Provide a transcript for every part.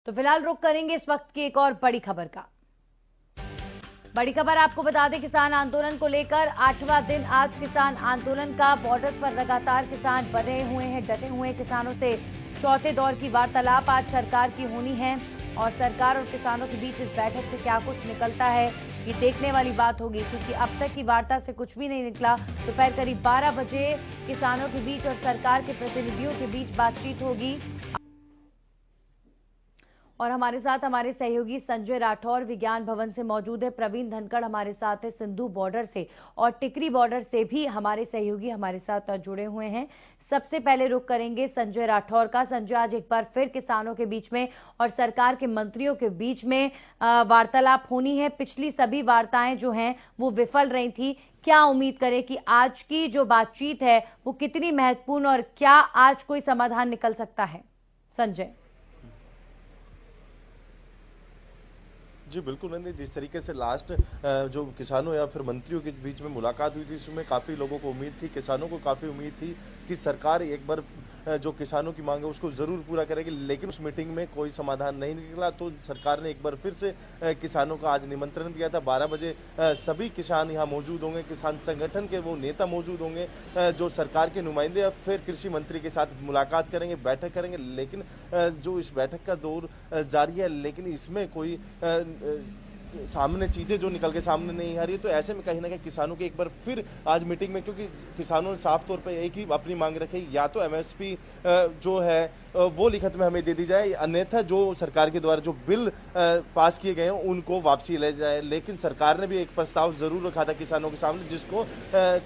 तो फिलहाल रुख करेंगे इस वक्त की एक और बड़ी खबर का। बड़ी खबर आपको बता दें, किसान आंदोलन को लेकर 8वां दिन आज किसान आंदोलन का। बॉर्डर्स पर लगातार किसान बने हुए हैं, डटे हुए हैं। किसानों से चौथे दौर की वार्तालाप आज सरकार की होनी है और सरकार और किसानों के बीच इस बैठक से क्या कुछ निकलता है ये देखने वाली बात होगी, क्योंकि अब तक की वार्ता से कुछ भी नहीं निकला। दोपहर करीब 12 बजे किसानों के बीच और सरकार के प्रतिनिधियों के बीच बातचीत होगी। और हमारे साथ हमारे सहयोगी संजय राठौर विज्ञान भवन से मौजूद है, प्रवीण धनखड़ हमारे साथ है सिंधु बॉर्डर से, और टिकरी बॉर्डर से भी हमारे सहयोगी हमारे साथ जुड़े हुए हैं। सबसे पहले रुख करेंगे संजय राठौर का। संजय, आज एक बार फिर किसानों के बीच में और सरकार के मंत्रियों के बीच में वार्तालाप होनी है। पिछली सभी वार्ताएं जो हैं वो विफल रही थी। क्या उम्मीद करें कि आज की जो बातचीत है वो कितनी महत्वपूर्ण और क्या आज कोई समाधान निकल सकता है? संजय। जी बिल्कुल नंदी, जिस तरीके से लास्ट जो किसानों या फिर मंत्रियों के बीच में मुलाकात हुई थी उसमें काफ़ी लोगों को उम्मीद थी, किसानों को काफ़ी उम्मीद थी कि सरकार एक बार जो किसानों की मांग है उसको ज़रूर पूरा करेगी, लेकिन उस मीटिंग में कोई समाधान नहीं निकला। तो सरकार ने एक बार फिर से किसानों का आज निमंत्रण दिया था। 12 बजे सभी किसान यहाँ मौजूद होंगे, किसान संगठन के वो नेता मौजूद होंगे, जो सरकार के नुमाइंदे या फिर कृषि मंत्री के साथ मुलाकात करेंगे, बैठक करेंगे। लेकिन जो इस बैठक का दौर जारी है, लेकिन इसमें कोई सामने चीजें जो निकल के सामने नहीं आ रही है। तो ऐसे में कहीं ना कहीं किसानों की एक बार फिर आज मीटिंग में, क्योंकि किसानों ने साफ तौर पर एक ही अपनी मांग रखी, या तो एमएसपी जो है वो लिखित में हमें दे दी जाए, अन्यथा जो सरकार के द्वारा जो बिल पास किए गए हैं उनको वापसी ले जाए। लेकिन सरकार ने भी एक प्रस्ताव जरूर रखा था किसानों के सामने, जिसको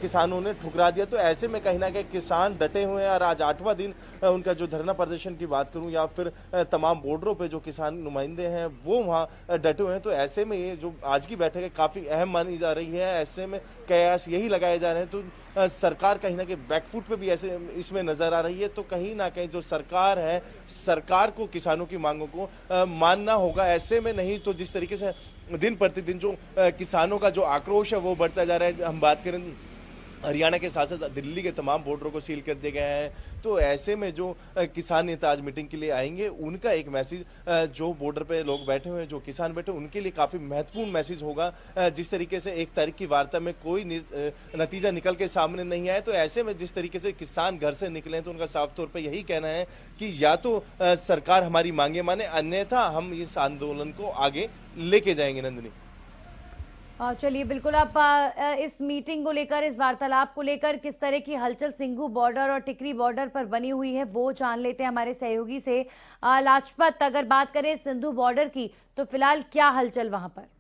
किसानों ने ठुकरा दिया। तो ऐसे में कहीं ना कहीं किसान डटे हुए हैं और आज 8वां दिन उनका जो धरना प्रदर्शन की बात करूं या फिर तमाम बॉर्डरों पे जो किसान नुमाइंदे हैं वो वहां डटे हुए हैं। तो ऐसे में ये जो आज की बैठक है काफी अहम मानी जा रही है। ऐसे में कयास यही लगाए जा रहे हैं। तो सरकार कहीं ना कहीं बैकफुट पे भी ऐसे इसमें नजर आ रही है। तो कहीं ना कहीं जो सरकार है, सरकार को किसानों की मांगों को मानना होगा। ऐसे में नहीं तो जिस तरीके से दिन प्रतिदिन जो किसानों का जो आक्रोश है वो बढ़ता जा रहा है। हम बात करें हरियाणा के साथ साथ दिल्ली के तमाम बॉर्डरों को सील कर दिए गए हैं। तो ऐसे में जो किसान नेता आज मीटिंग के लिए आएंगे उनका एक मैसेज, जो बॉर्डर पे लोग बैठे हुए हैं, जो किसान बैठे उनके लिए काफी महत्वपूर्ण मैसेज होगा। जिस तरीके से 1 तारीख की वार्ता में कोई नतीजा निकल के सामने नहीं आया, तो ऐसे में जिस तरीके से किसान घर से निकले तो उनका साफ तौर पर यही कहना है कि या तो सरकार हमारी मांगे माने, अन्यथा हम इस आंदोलन को आगे लेके जाएंगे। नंदिनी। चलिए, बिल्कुल। आप इस मीटिंग को लेकर, इस वार्तालाप को लेकर किस तरह की हलचल सिंघू बॉर्डर और टिकरी बॉर्डर पर बनी हुई है वो जान लेते हैं हमारे सहयोगी से। लाजपत, अगर बात करें सिंधु बॉर्डर की तो फिलहाल क्या हलचल वहां पर?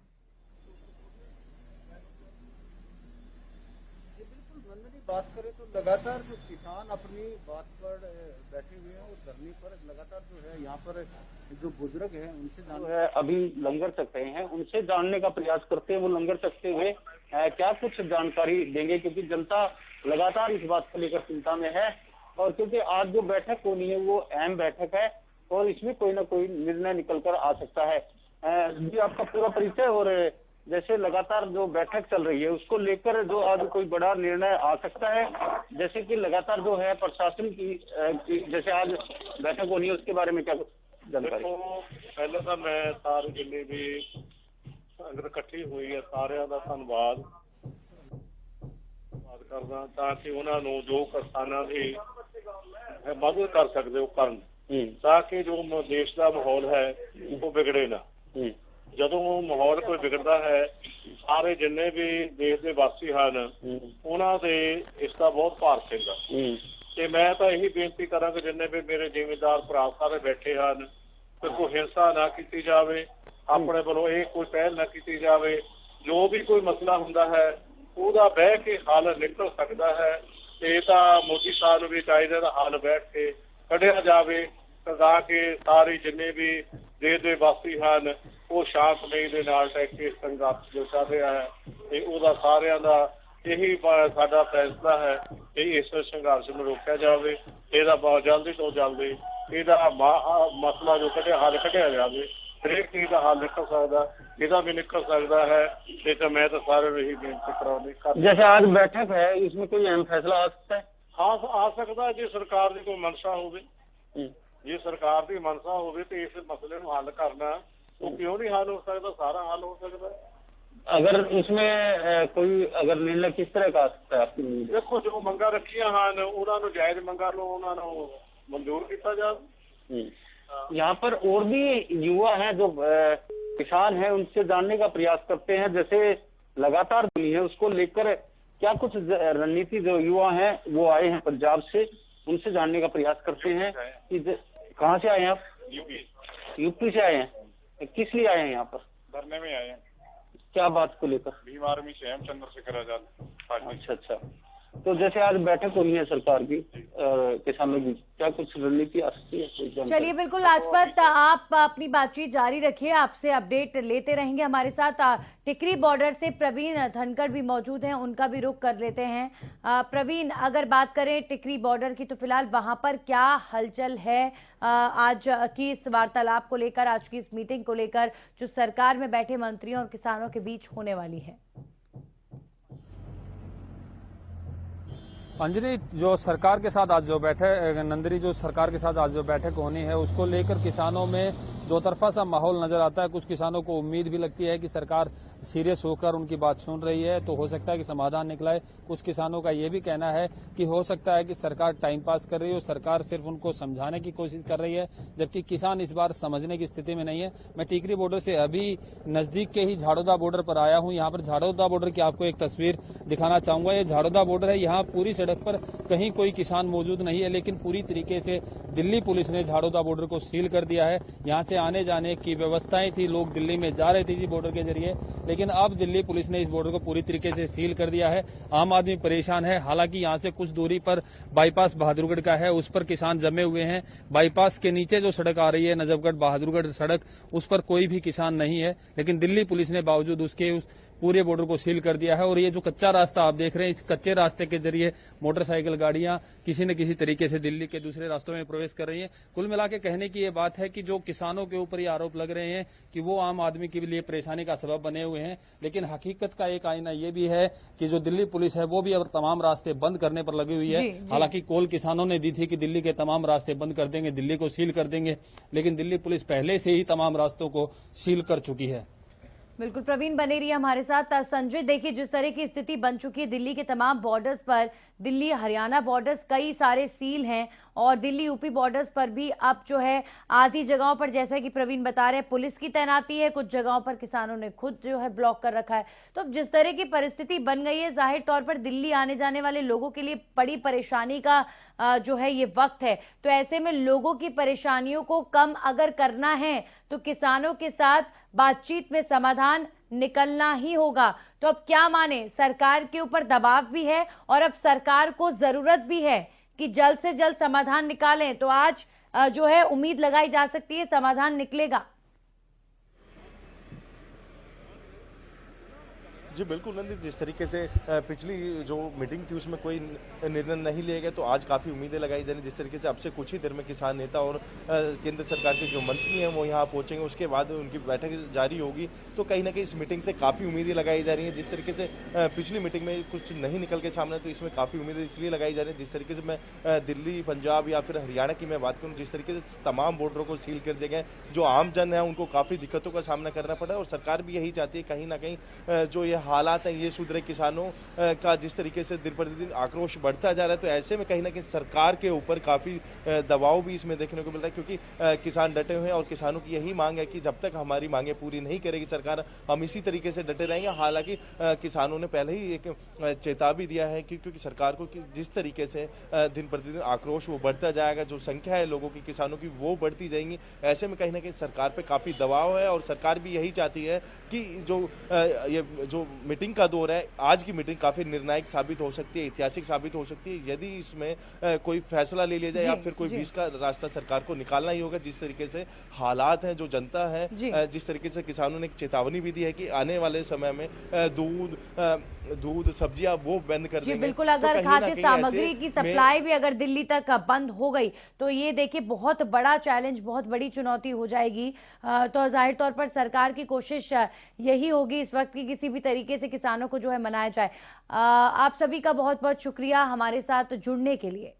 बात करें तो लगातार जो किसान अपनी बात पर बैठे हुए हैं और धरने पर लगातार जो है यहाँ पर जो बुजुर्ग हैं उनसे जो है अभी लंगर चख रहे हैं, उनसे जानने का प्रयास करते हैं वो लंगर चखते हुए क्या कुछ जानकारी देंगे, क्योंकि जनता लगातार इस बात को लेकर चिंता में है। और क्योंकि आज जो बैठक होनी है वो अहम बैठक है और इसमें कोई ना कोई निर्णय निकल कर आ सकता है। जी, आपका पूरा परिचय और जैसे लगातार जो बैठक चल रही है उसको लेकर जो आज कोई बड़ा निर्णय आ सकता है, जैसे कि लगातार जो है प्रशासन की जैसे आज बैठक होनी है उसके बारे में क्या जानकारी? पहले तो मैं सारे जिले भी अगर इकट्ठी हुई है सारे का धन्यवाद करना, ताकि उन्होंने जो किसानों की मदद कर सकते हो करन, ताकि जो देश का माहौल है वो बिगड़े ना। ਜਦੋਂ ਮਾਹੌਲ ਕੋਈ ਵਿਗੜਦਾ ਹੈ ਸਾਰੇ ਜਿੰਨੇ ਵੀ ਦੇਸ਼ ਦੇ ਵਾਸੀ ਹਨ ਉਹਨਾਂ ਦੇ ਇਸ ਦਾ ਬਹੁਤ ਭਾਰ ਪੈਂਦਾ। ਤੇ ਮੈਂ ਤਾਂ ਇਹੀ ਬੇਨਤੀ ਕਰਾਂਗਾ ਜਿੰਨੇ ਵੀ ਮੇਰੇ ਜ਼ਿਮੀਂਦਾਰ ਭਰਾ ਸਾਰੇ ਬੈਠੇ ਹਨ ਕਿ ਕੋਈ ਹਿੰਸਾ ਨਾ ਕੀਤੀ ਜਾਵੇ, ਆਪਣੇ ਵੱਲੋਂ ਇਹ ਕੋਈ ਪਹਿਲ ਨਾ ਕੀਤੀ ਜਾਵੇ। ਜੋ ਵੀ ਕੋਈ ਮਸਲਾ ਹੁੰਦਾ ਹੈ ਉਹਦਾ ਬਹਿ ਕੇ ਹੱਲ ਨਿਕਲ ਸਕਦਾ ਹੈ। ਤੇ ਤਾਂ ਮੋਦੀ ਸਾਹਿਬ ਨੂੰ ਵੀ ਚਾਹੀਦਾ ਦਾ ਹੱਲ ਬੈਠ ਕੇ ਕੱਢਿਆ ਜਾਵੇ ਤਾਂ ਕਿ ਸਾਰੇ ਜਿੰਨੇ ਵੀ ਦੇਸ਼ ਦੇ ਵਾਸੀ ਹਨ ਉਹ ਸ਼ਾਂਤਮਈ ਦੇ ਨਾਲ ਟੈਕਸ ਸੰਘਰਸ਼ ਜੋ ਚੱਲ ਰਿਹਾ ਹੈ ਤੇ ਉਹਦਾ ਸਾਰਿਆਂ ਦਾ ਇਹੀ ਸਾਡਾ ਫੈਸਲਾ ਹੈ ਕਿ ਇਸ ਸੰਘਰਸ਼ ਨੂੰ ਰੋਕਿਆ ਜਾਵੇ। ਇਹਦਾ ਬਹੁਤ ਜਲਦੀ ਤੋਂ ਜਲਦੀ ਇਹਦਾ ਮਸਲਾ ਜੋ ਹੱਲ ਕੱਢਿਆ ਜਾਵੇ। हरेक चीज का हल निकल सकता, ਇਹਦਾ भी निकल सकता है। तो मैं तो सारे यही बेनती कराऊंगी। जैसे आज बैठक है इसमें कोई अहम फैसला आ सकता है? हाँ, आ सकता है जी, सरकार की कोई मंशा होगी। ਜੇ ਸਰਕਾਰ ਦੀ ਮਨਸਾ ਹੋਵੇ ਤੇ ਇਸ ਮਸਲੇ ਨੂੰ ਹੱਲ ਕਰਨਾ ਉਹ ਕਿਉਂ ਨਹੀਂ ਹੱਲ ਹੋ ਸਕਦਾ, ਸਾਰਾ ਹੱਲ ਹੋ ਸਕਦਾ। अगर उसमें कोई अगर निर्णय किस तरह का आ सकता है आपकी उम्मीद? देखो जो मंगा रखियां ਹਨ ਉਹਨਾਂ ਨੂੰ ਜਾਇਜ਼ ਮੰਗਾ ਲਓ, ਉਹਨਾਂ ਨੂੰ ਮਨਜ਼ੂਰ ਕੀਤਾ ਜਾਵੇ। यहाँ पर और भी युवा हैं जो किसान हैं, उनसे जानने का प्रयास करते हैं। जैसे लगातार हुई है उसको लेकर क्या कुछ रणनीति जो युवा हैं वो आए हैं पंजाब से, उनसे जानने का प्रयास करते हैं कि कहाँ से आए हैं आप? यूपी से आए हैं। किस लिए आए हैं यहाँ पर? धरने में आए हैं। क्या बात को लेकर? भीम आर्मी से हम चंद्रशेखर आजाद। अच्छा। तो जैसे आज बैठक हुई है सरकार की किसानों की, क्या कुछ रणनीति आ सकती है? चलिए बिल्कुल लाजपत, आप अपनी बातचीत जारी रखिए, आपसे अपडेट लेते रहेंगे। हमारे साथ टिकरी बॉर्डर से प्रवीण धनखड़ भी मौजूद हैं, उनका भी रुख कर लेते हैं। प्रवीण, अगर बात करें टिकरी बॉर्डर की तो फिलहाल वहां पर क्या हलचल है आज की इस वार्तालाप को लेकर, आज की इस मीटिंग को लेकर जो सरकार में बैठे मंत्रियों और किसानों के बीच होने वाली है? अंजनी, जो सरकार के साथ आज जो नंदनी जो सरकार के साथ आज जो बैठक होनी है उसको लेकर किसानों में दो तरफा सा माहौल नजर आता है। कुछ किसानों को उम्मीद भी लगती है कि सरकार सीरियस होकर उनकी बात सुन रही है तो हो सकता है कि समाधान निकला है। कुछ किसानों का यह भी कहना है कि हो सकता है कि सरकार टाइम पास कर रही हो, सरकार सिर्फ उनको समझाने की कोशिश कर रही है, जबकि किसान इस बार समझने की स्थिति में नहीं है। मैं टिकरी बॉर्डर से अभी नजदीक के ही झाड़ोदा बॉर्डर पर आया हूं। यहाँ पर झाड़ोदा बॉर्डर की आपको एक तस्वीर दिखाना चाहूंगा। ये झाड़ोदा बॉर्डर है, यहाँ पूरी सड़क पर कहीं कोई किसान मौजूद नहीं है, लेकिन पूरी तरीके से दिल्ली पुलिस ने झाड़ोदा बॉर्डर को सील कर दिया है। यहाँ से आने जाने की व्यवस्थाएं थी, लोग दिल्ली में जा रहे थे इसी बॉर्डर के जरिए, लेकिन अब दिल्ली पुलिस ने इस बॉर्डर को पूरी तरीके से सील कर दिया है। आम आदमी परेशान है। हालांकि यहाँ से कुछ दूरी पर बाईपास बहादुरगढ़ का है, उस पर किसान जमे हुए हैं। बाईपास के नीचे जो सड़क आ रही है नजफगढ़ बहादुरगढ़ सड़क, उस पर कोई भी किसान नहीं है, लेकिन दिल्ली पुलिस ने बावजूद उसके उस पूरे बॉर्डर को सील कर दिया है। और ये जो कच्चा रास्ता आप देख रहे हैं, इस कच्चे रास्ते के जरिए मोटरसाइकिल गाड़ियां किसी न किसी तरीके से दिल्ली के दूसरे रास्तों में प्रवेश कर रही हैं। कुल मिला के कहने की ये बात है कि जो किसानों के ऊपर ये आरोप लग रहे हैं कि वो आम आदमी के लिए परेशानी का सबब बने हुए हैं, लेकिन हकीकत का एक आईना ये भी है कि जो दिल्ली पुलिस है वो भी अब तमाम रास्ते बंद करने पर लगी हुई है। हालांकि कॉल किसानों ने दी थी कि दिल्ली के तमाम रास्ते बंद कर देंगे, दिल्ली को सील कर देंगे, लेकिन दिल्ली पुलिस पहले से ही तमाम रास्तों को सील कर चुकी है। बिल्कुल प्रवीण बने रहिए हमारे साथ। संजय, देखिए जिस तरह की स्थिति बन चुकी है दिल्ली के तमाम बॉर्डर्स पर, दिल्ली हरियाणा बॉर्डर्स कई सारे सील हैं और दिल्ली यूपी बॉर्डर्स पर भी अब जो है आधी जगहों पर, जैसा कि प्रवीण बता रहे हैं, पुलिस की तैनाती है, कुछ जगहों पर किसानों ने खुद जो है ब्लॉक कर रखा है। तो अब जिस तरह की परिस्थिति बन गई है, जाहिर तौर पर दिल्ली आने जाने वाले लोगों के लिए बड़ी परेशानी का जो है ये वक्त है। तो ऐसे में लोगों की परेशानियों को कम अगर करना है तो किसानों के साथ बातचीत में समाधान निकलना ही होगा। तो अब क्या माने, सरकार के ऊपर दबाव भी है और अब सरकार को जरूरत भी है कि जल्द से जल्द समाधान निकालें। तो आज जो है उम्मीद लगाई जा सकती है समाधान निकलेगा। जी बिल्कुल नंदी, जिस तरीके से पिछली जो मीटिंग थी उसमें कोई निर्णय नहीं लिए गए तो आज काफ़ी उम्मीदें लगाई जा रही। जिस तरीके से अब से कुछ ही देर में किसान नेता और केंद्र सरकार के जो मंत्री हैं वो यहाँ पहुंचेंगे, उसके बाद उनकी बैठक जारी होगी, तो कहीं ना कहीं इस मीटिंग से काफ़ी उम्मीदें लगाई जा रही हैं। जिस तरीके से पिछली मीटिंग में कुछ नहीं निकल के सामने, तो इसमें काफ़ी उम्मीदें इसलिए लगाई जा रही हैं। जिस तरीके से मैं दिल्ली, पंजाब या फिर हरियाणा की मैं बात करूँ, जिस तरीके से तमाम बॉर्डरों को सील कर दिया गया, जो आम जन है उनको काफ़ी दिक्कतों का सामना करना पड़ा और सरकार भी यही चाहती है कहीं ना कहीं जो ये हालात हैं ये सुधरे। किसानों का जिस तरीके से दिन प्रतिदिन आक्रोश बढ़ता जा रहा है, तो ऐसे में कहीं ना कहीं सरकार के ऊपर काफी दबाव भी इसमें देखने को मिल रहा है, क्योंकि किसान डटे हुए हैं और किसानों की यही मांग है कि जब तक हमारी मांगे पूरी नहीं करेगी सरकार, हम इसी तरीके से डटे रहेंगे। हालांकि किसानों ने पहले ही एक चेतावनी दिया है कि क्योंकि सरकार को जिस तरीके से दिन प्रतिदिन आक्रोश वो बढ़ता जाएगा, जो संख्या है लोगों की, किसानों की, वो बढ़ती जाएंगी। ऐसे में कहीं ना कहीं सरकार पे काफी दबाव है और सरकार भी यही चाहती है कि ये जो मीटिंग का दौर है, आज की मीटिंग काफी निर्णायक साबित हो सकती है, ऐतिहासिक साबित हो सकती है, यदि इसमें कोई फैसला ले लिया जाए या फिर कोई बीच का रास्ता सरकार को निकालना ही होगा। जिस तरीके से हालात हैं, जो जनता है, जिस तरीके से किसानों ने एक चेतावनी भी दी है कि आने वाले समय में दूध सब्जियां वो बंद कर देंगे। बिल्कुल, अगर तो खाद्य सामग्री की सप्लाई भी अगर दिल्ली तक बंद हो गई तो ये देखिए बहुत बड़ा चैलेंज, बहुत बड़ी चुनौती हो जाएगी। तो जाहिर तौर पर सरकार की कोशिश यही होगी इस वक्त की किसी भी तरीके से किसानों को जो है मनाया जाए। आप सभी का बहुत बहुत शुक्रिया हमारे साथ जुड़ने के लिए।